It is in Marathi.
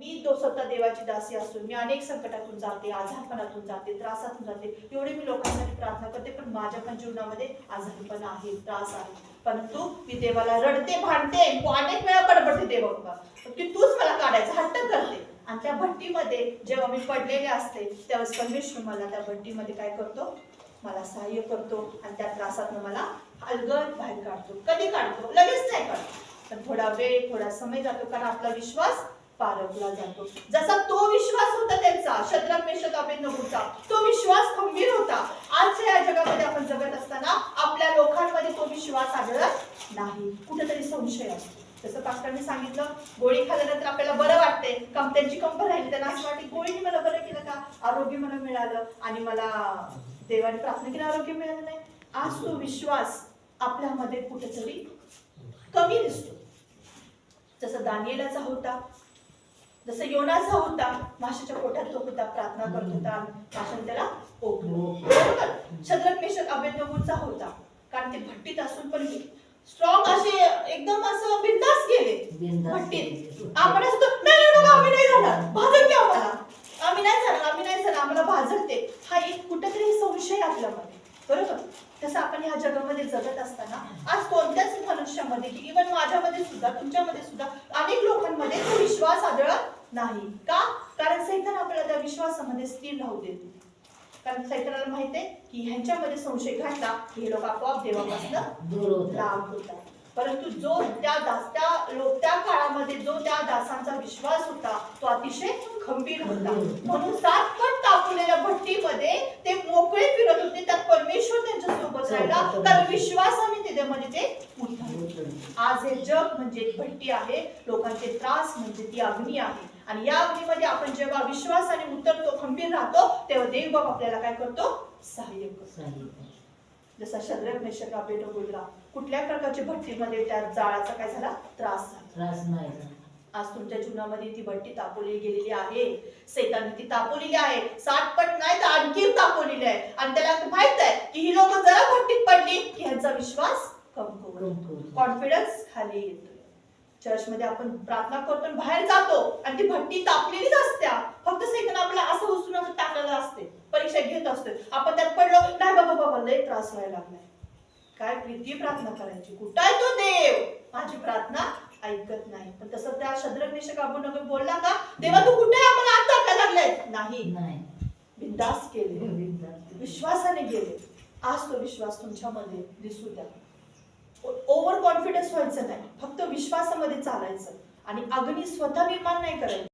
मी स्वतः देवाची दासी असून मी अनेक संकटातून जाते, आजारपणातून जाते, त्रासातून जाते, एवढे मी लोकांसाठी प्रार्थना करते, पण माझ्या पण जीवनामध्ये आजारपणा आहे, त्रास आहे, परंतु मी देवाला रडते, भांडते, अनेक वेळा बडबडते देवा, की तूच मला काढायचं हट्ट करते. आणि त्या भट्टीमध्ये जेव्हा मी पडलेले असते त्यावेळेस परमेश्वर मला त्या भट्टीमध्ये काय करतो, मला सहाय्य करतो आणि त्या त्रासातून मला अलगद बाहेर काढतो. कधी काढतो? लगेच नाही काढतो, पण थोडा वेळ, थोडा समय जातो, कारण आपला विश्वास पारखला जातो. जसा तो विश्वास होता त्यांचा, शद्रक मेशक अबेदनगोचा, तो विश्वास खंबीर होता. आजच्या या जगामध्ये आपण जगत असताना आपल्या लोकांमध्ये तो विश्वास आढळत नाही, कुठेतरी संशय असतो. जसं पास्टरने सांगितलं, गोळी खाल्ल्यानंतर आपल्याला बरं वाटते, त्यांची कंबर राहिली, त्यांना असं वाटते गोळीने मला बरं केलं का, आरोग्य मला मिळालं आणि मला देवाने प्रार्थना केली आरोग्य मिळालं नाही. आज तो विश्वास आपल्यामध्ये कुठेतरी कमी दिसतो. जसं दानिएलाचा होता, जसं योनाचा होता, माशाच्या पोटात तो होता, प्रार्थना करत होता, माशाने त्याला ओळखलं. शद्रक मेशक अबेदनगोचा होता, कारण ते भट्टीत असून पण स्ट्रॉंग असे एकदम असं बिंदास गेले भट्टीत. आपण असं नाही, आम्ही नाही जाणार, भाजत घ्या आम्हाला, आम्ही नाही जाणार, आम्हाला भाजते. हा एक कुठेतरी संशय आपल्यामध्ये, बरोबर. तसं आपण ह्या जगामध्ये जगत असताना आज कोणत्याच मनुष्यामध्ये, इव्हन माझ्यामध्ये सुद्धा, तुमच्यामध्ये सुद्धा, अनेक लोकांमध्ये तो विश्वास आढळत नाही. का? कारण सैतान आपल्याला त्या विश्वासामध्ये स्थिर राहू देत नाही. कारण सैतानाला माहित आहे की ह्यांच्यामध्ये संशय घातला हे लोक आपोआप देवापासून लांब होतात. परंतु जो त्या काळामध्ये जो त्या दासांचा विश्वास होता तो अतिशय खंबीर होता. म्हणून 7 पट तापलेल्या भट्टीमध्ये ते मोकळे फिरत होते. त्यात परमेश्वर त्यांच्या सोबत राहिला, कारण विश्वासाने त्यामध्ये ते उतरले. आज हे जग म्हणजे एक भट्टी आहे, लोकांचे त्रास म्हणजे ती अग्नी आहे. आणि या अग्नीमध्ये आपण जेव्हा विश्वासाने उतरतो, खंबीर राहतो, तेव्हा देव बाप आपल्याला काय करतो, सहाय्य करतो. जसा शद्रक मेशक अबेदनगोला कुठल्या प्रकारच्या भट्टीमध्ये त्या जाळाचा काय झाला, त्रास नाही. आज तुमच्या जीवनामध्ये ती भट्टी तापवली गेलेली आहे, सैतानने ती तापवलेली आहे. 7 पट नाही तर आणखी तापवलेली आहे. आणि त्याला माहित आहे की ही लोक जरा भट्टीत पडली की ह्यांचा विश्वास कमकुवत, कॉन्फिडन्स खाली येतो. चर्च मध्ये आपण प्रार्थना करतो, बाहेर जातो आणि ती भट्टी तापलेलीच असते. फक्त सैतान आपल्याला असं उचलून असं टाकलेलं असते, परीक्षा घेत असते. आपण त्यात पडलो, नाही बाबा लय त्रास व्हायला लागलाय. काय प्रीती प्रार्थना करायची, कुठं आहे तो देव, माझी प्रार्थना ऐकत नाही. पण तसं त्या शद्रक मेशक अबेदनगो बोलला का, देवा तू कुठे आहे, आम्हाला आत टाकायला लागलाय. नाही, बिंदास केले, विश्वासाने गेले. आज तो विश्वास तुमच्यामध्ये दिसू द्या. ओव्हर कॉन्फिडन्स व्हायचं नाही, फक्त विश्वासामध्ये चालायचं आणि अग्नी स्वतः निर्माण नाही करायचं.